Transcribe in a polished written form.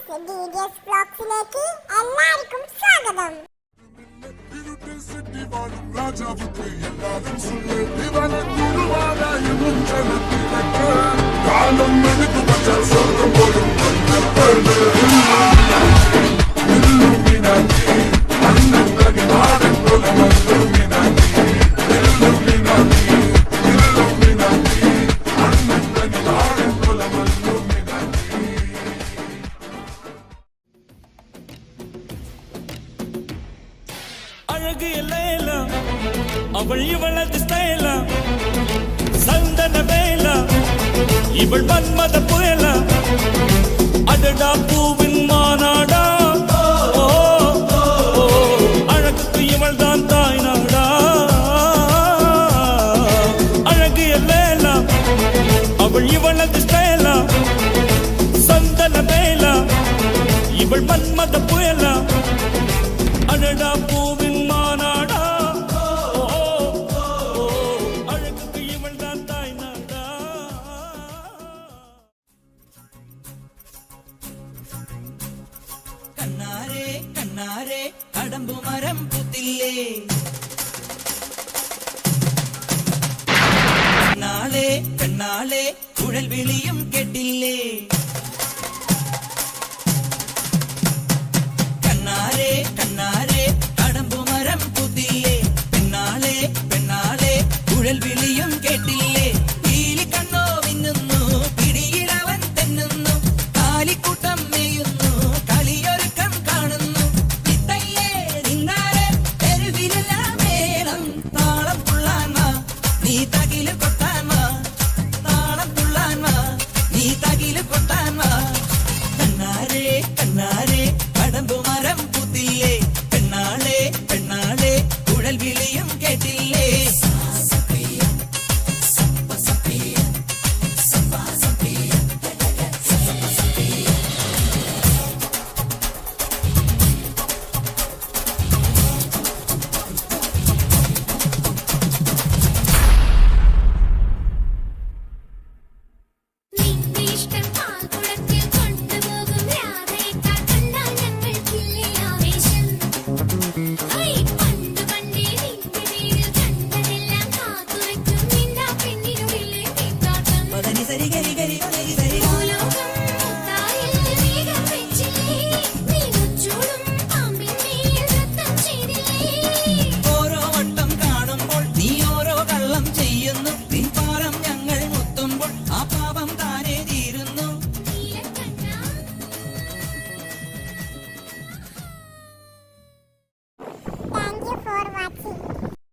DDS Vlogsലേക്ക് എല്ലാവർക്കും സ്വാഗതം. രാജാവുക്ക് എല്ലാരും കാലം എടുത്തു വച്ചാൽ സ്വർഗം പോലും அழகு எல்லாம் அவள் இவளது ஸ்டைலா சந்தன வேலா இவள் மன்மத புயலா அடடா பூவின் மாநாடா அழகுக்கு இவள் தான் தாய் நாடா அழகு எல்லாம் அவள் இவளது ஸ்டைலா சந்தன வேலா இவள் மன்மத புயலா அடடா பூவின் மாநாடா அழகுக்கு இவள் தான் தாய் நாடா. കണ്ണാരേ കണ്ണാരേ കടമ്പു മരം പുത്തില്ലേ കണ്ണാളെ കണ്ണാളെ കുഴൽ വിളിയും കേട്ടില്ലേ കണ്ണാരേ കണ്ണാരേ കടമ്പു മരം പുത്തില്ലേ പെണ്ണാളെ പെണ്ണാളെ കുഴൽ വിളിയും കേട്ടില്ലേ പീലി കണ്ണോ മിന്നുന്നു പിടിയിലവൻ തെന്നുന്നു കാലിക്കൂട്ടം മേയുന്നു കളിയൊരുക്കം കാണുന്നു ഇത്തയ്യേ നിന്നാരെ തെരുവിലെല്ലാം മേളം താളം തുള്ളാൻ വാ നീ തകില് കൊട്ടാൻ വാ താളം തുള്ളാൻ വാ നീ തകില് കൊട്ടാൻ വാ കണ്ണാരേ